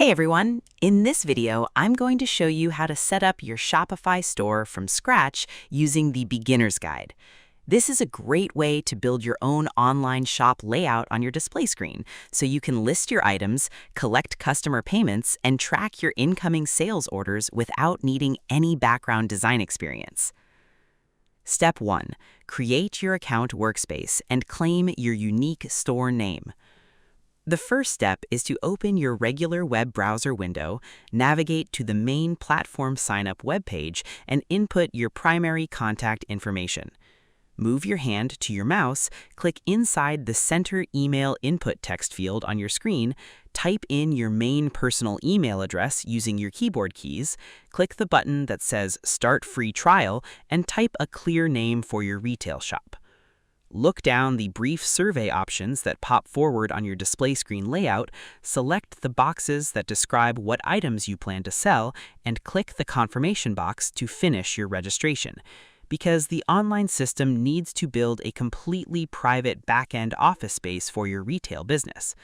Hey everyone! In this video, I'm going to show you how to set up your Shopify store from scratch using the Beginner's Guide. This is a great way to build your own online shop layout on your display screen, so you can list your items, collect customer payments, and track your incoming sales orders without needing any background design experience. Step 1. Create your account workspace and claim your unique store name. The first step is to open your regular web browser window, navigate to the main platform sign-up webpage, and input your primary contact information. Move your hand to your mouse, click inside the Center Email Input text field on your screen, type in your main personal email address using your keyboard keys, click the button that says Start Free Trial, and type a clear name for your retail shop. Look down the brief survey options that pop forward on your display screen layout, select the boxes that describe what items you plan to sell, and click the confirmation box to finish your registration, because the online system needs to build a completely private back-end office space for your retail business.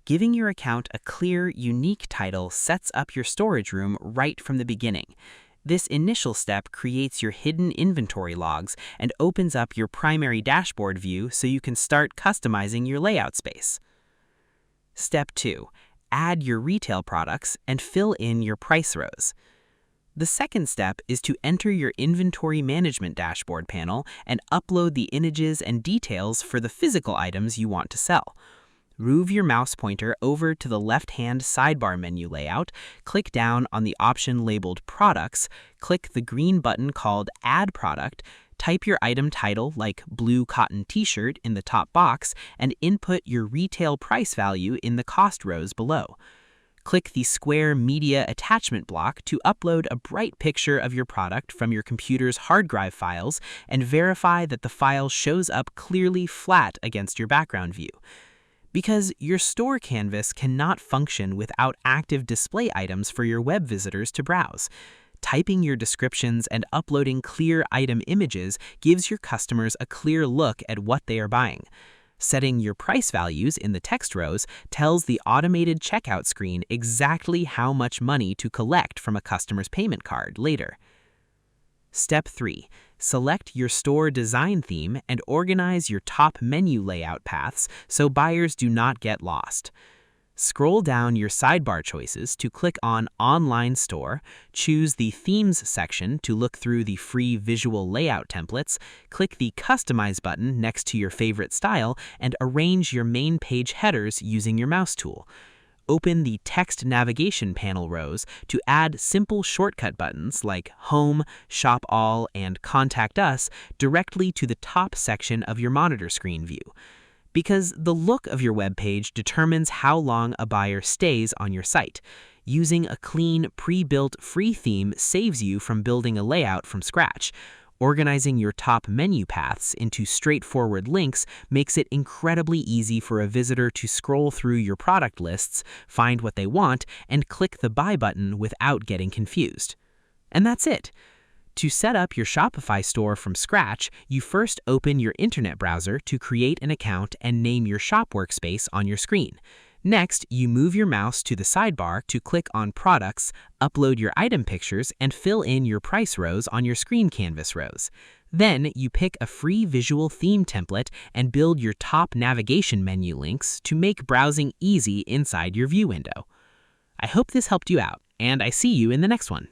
Giving your account a clear, unique title sets up your storage room right from the beginning. This initial step creates your hidden inventory logs and opens up your primary dashboard view so you can start customizing your layout space. Step 2. Add your retail products and fill in your price rows. The second step is to enter your inventory management dashboard panel and upload the images and details for the physical items you want to sell. Move your mouse pointer over to the left-hand sidebar menu layout, click down on the option labeled Products, click the green button called Add Product, type your item title like Blue Cotton T-shirt in the top box, and input your retail price value in the cost rows below. Click the square Media Attachment block to upload a bright picture of your product from your computer's hard drive files and verify that the file shows up clearly flat against your background view. Because your store canvas cannot function without active display items for your web visitors to browse. Typing your descriptions and uploading clear item images gives your customers a clear look at what they are buying. Setting your price values in the text rows tells the automated checkout screen exactly how much money to collect from a customer's payment card later. Step 3. Select your store design theme and organize your top menu layout paths so buyers do not get lost. Scroll down your sidebar choices to click on Online Store, choose the Themes section to look through the free visual layout templates, click the Customize button next to your favorite style, and arrange your main page headers using your mouse tool. Open the text navigation panel rows to add simple shortcut buttons like Home, Shop All, and Contact Us directly to the top section of your monitor screen view. Because the look of your web page determines how long a buyer stays on your site. Using a clean, pre-built free theme saves you from building a layout from scratch. Organizing your top menu paths into straightforward links makes it incredibly easy for a visitor to scroll through your product lists, find what they want, and click the Buy button without getting confused. And that's it. To set up your Shopify store from scratch, you first open your internet browser to create an account and name your shop workspace on your screen. Next, you move your mouse to the sidebar to click on Products, upload your item pictures, and fill in your price rows on your screen canvas rows. Then, you pick a free visual theme template and build your top navigation menu links to make browsing easy inside your view window. I hope this helped you out, and I see you in the next one.